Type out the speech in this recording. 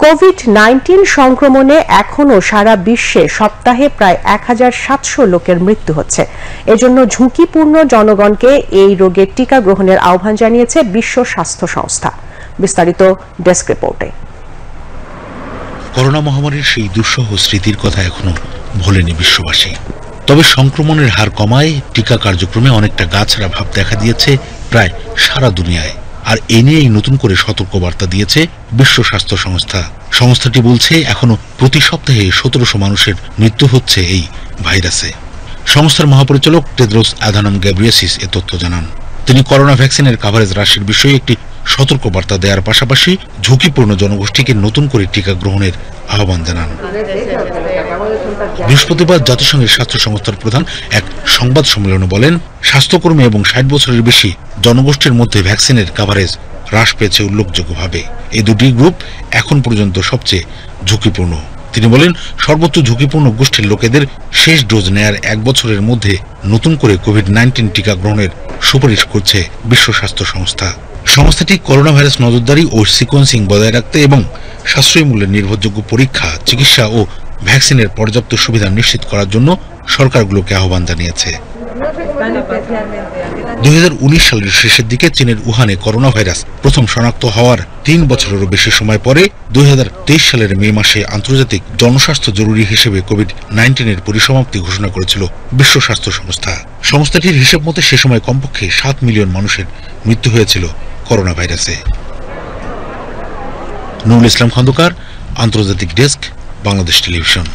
COVID-19 সংক্রমণে এখনো সারা বিশ্বে সপ্তাহে প্রায় 1700 লোকের মৃত্যু হচ্ছে। এজন্য ঝুঁকিপূর্ণ জনগণকে এই রোগের টিকা গ্রহণের আহ্বান জানিয়েছে বিশ্ব স্বাস্থ্য সংস্থা। বিস্তারিত ডেস্ক রিপোর্টে। করোনা মহামারীর সেই দুঃসহ স্মৃতির কথা এখনো ভোলেনি বিশ্ববাসী। তবে সংক্রমণের হার কমায় টিকা কার্যক্রমে অনেকটা গাছড়া ভাব দেখা দিয়েছে প্রায় সারা দুনিয়ায়। আর এ নিয়েই নতুন করে সতর্কবার্তা দিয়েছে বিশ্ব স্বাস্থ্য সংস্থা। সংস্থাটি বলছে এখনো প্রতি সপ্তাহে 1700 মানুষের মৃত্যু হচ্ছে এই ভাইরাসে। সংস্থার মহাপরিচালক টেদ্রোস অ্যাধানম গ্যাব্রিয়েসিস এ তথ্য জানান। তিনি করোনা ভ্যাকসিনের কাভারেজ হ্রাসের বিষয়ে একটি সতর্কবার্তা দেওয়ার পাশাপাশি ঝুঁকিপূর্ণ জনগোষ্ঠীকে নতুন করে টিকা গ্রহণের আহ্বান জানান। বৃহস্পতিবার জাতিসংঘের স্বাস্থ্য সংস্থার প্রধান এক সংবাদ সম্মেলনে বলেন, স্বাস্থ্যকর্মী এবং 60 বছরের বেশি জনগোষ্ঠীর মধ্যে ভ্যাকসিনের কাভারেজ হ্রাস পেয়েছে উল্লেখযোগ্যভাবে। এই দুটি গ্রুপ এখন পর্যন্ত সবচেয়ে ঝুঁকিপূর্ণ। তিনি বলেন, সর্বোচ্চ ঝুঁকিপূর্ণ গোষ্ঠীর লোকেদের শেষ ডোজ নেয়ার 1 বছরের মধ্যে নতুন করে কোভিড-19 টিকা গ্রহণের সুপারিশ করছে বিশ্ব স্বাস্থ্য সংস্থা। সংস্থাটি করোনা ভাইরাস নজরদারি ও সিকোয়েন্সিং বজায় রাখতে এবং সাশ্রয়ী মূল্যের নির্ভরযোগ্য পরীক্ষা, চিকিৎসা ও ভ্যাকসিনের পর্যাপ্ত সুবিধা নিশ্চিত করার জন্য সরকারগুলোকে আহ্বান জানিয়েছে। 2019 সালের শেষের দিকে চীনের উহানে করোনা ভাইরাস প্রথম শনাক্ত হওয়ার 3 বছরেরও বেশি সময় পরে 2023 সালের মে মাসে আন্তর্জাতিক জনস্বাস্থ্য জরুরি হিসেবে কোভিড-19 এর পরিসমাপ্তি ঘোষণা করেছিল বিশ্ব স্বাস্থ্য সংস্থা। সংস্থাটির হিসেব মতে সে সময় কমপক্ষে 7 মিলিয়ন মানুষের মৃত্যু হয়েছিল করোনা ভাইরাসে। নুরুল ইসলাম খন্দকার, আন্তর্জাতিক ডেস্ক, বাংলাদেশ টেলিভিশন।